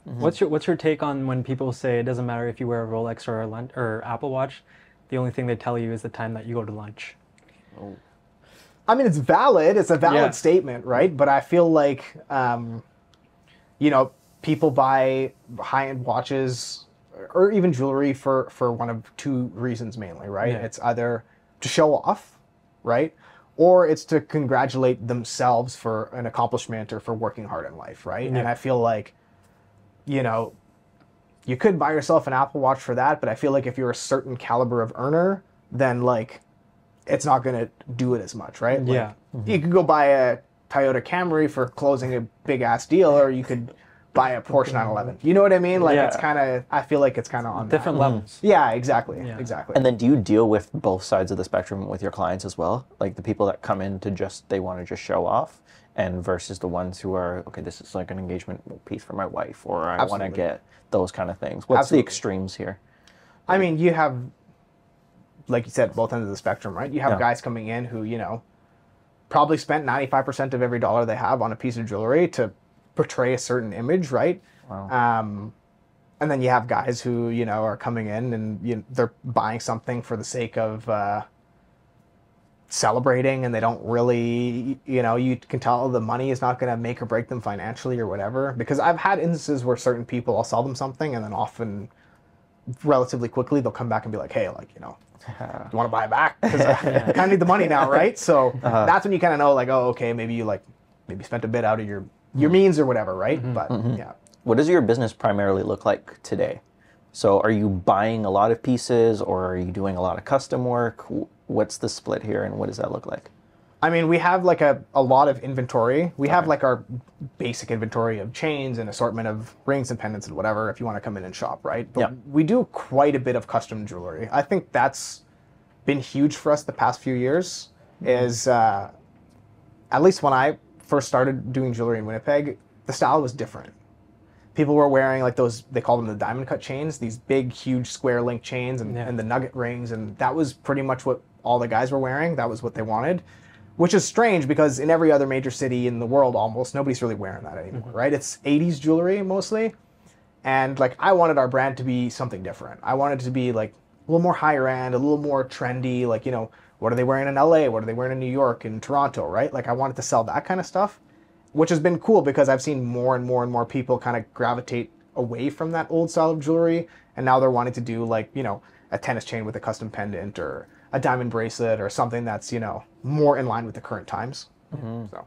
What's your take on when people say it doesn't matter if you wear a Rolex or a or Apple Watch, the only thing they tell you is the time that you go to lunch? Oh. I mean, it's valid. It's a valid Yeah. statement, right? But I feel like, you know, people buy high-end watches or even jewelry for one of two reasons mainly, right? Yeah. It's either to show off, right? Or it's to congratulate themselves for an accomplishment or for working hard in life, right? Yeah. And I feel like, you know, you could buy yourself an Apple Watch for that, but I feel like if you're a certain caliber of earner, then like it's not going to do it as much, right? Like, Yeah. you could go buy a Toyota Camry for closing a big ass deal, or you could buy a Porsche 911. You know what I mean? Like Yeah. it's kind of, I feel like it's kind of on Different that. levels. Yeah, exactly. Yeah. Exactly. And then do you deal with both sides of the spectrum with your clients as well? Like the people that come in to just, they want to just show off, and versus the ones who are, okay, this is like an engagement piece for my wife, or I want to Absolutely. get those kind of things. What's Absolutely. the extremes here? I mean, you have, like you said, both ends of the spectrum, right? You have Yeah. guys coming in who, you know, probably spent 95% of every dollar they have on a piece of jewelry to portray a certain image, right? Wow. And then you have guys who, you know, are coming in and they're buying something for the sake of celebrating, and they don't really, you know, you can tell the money is not going to make or break them financially or whatever. Because I've had instances where certain people, I'll sell them something, and then often relatively quickly they'll come back and be like, hey, like, you know, do you want to buy it back? Because I kind of need the money now, right? So that's when you kind of know, like, oh, okay, maybe you like maybe spent a bit out of your means or whatever, right? But yeah. What does your business primarily look like today? So are you buying a lot of pieces, or are you doing a lot of custom work? What's the split here, and what does that look like? I mean, we have like a lot of inventory. We have like our basic inventory of chains and assortment of rings and pendants and whatever if you want to come in and shop, right? But Yeah. we do quite a bit of custom jewelry. I think that's been huge for us the past few years. Is at least when I first started doing jewelry in Winnipeg, the style was different. People were wearing like those, they call them the diamond cut chains, these big, huge square link chains and the nugget rings. And that was pretty much what all the guys were wearing. That was what they wanted, which is strange because in every other major city in the world, almost nobody's really wearing that anymore, right? It's 80s jewelry mostly. And like, I wanted our brand to be something different. I wanted it to be like a little more higher end, a little more trendy. Like, you know, what are they wearing in LA? What are they wearing in New York and Toronto, right? Like I wanted to sell that kind of stuff, which has been cool because I've seen more and more and more people kind of gravitate away from that old style of jewelry. And now they're wanting to do like, you know, a tennis chain with a custom pendant or a diamond bracelet or something that's, you know, more in line with the current times. So.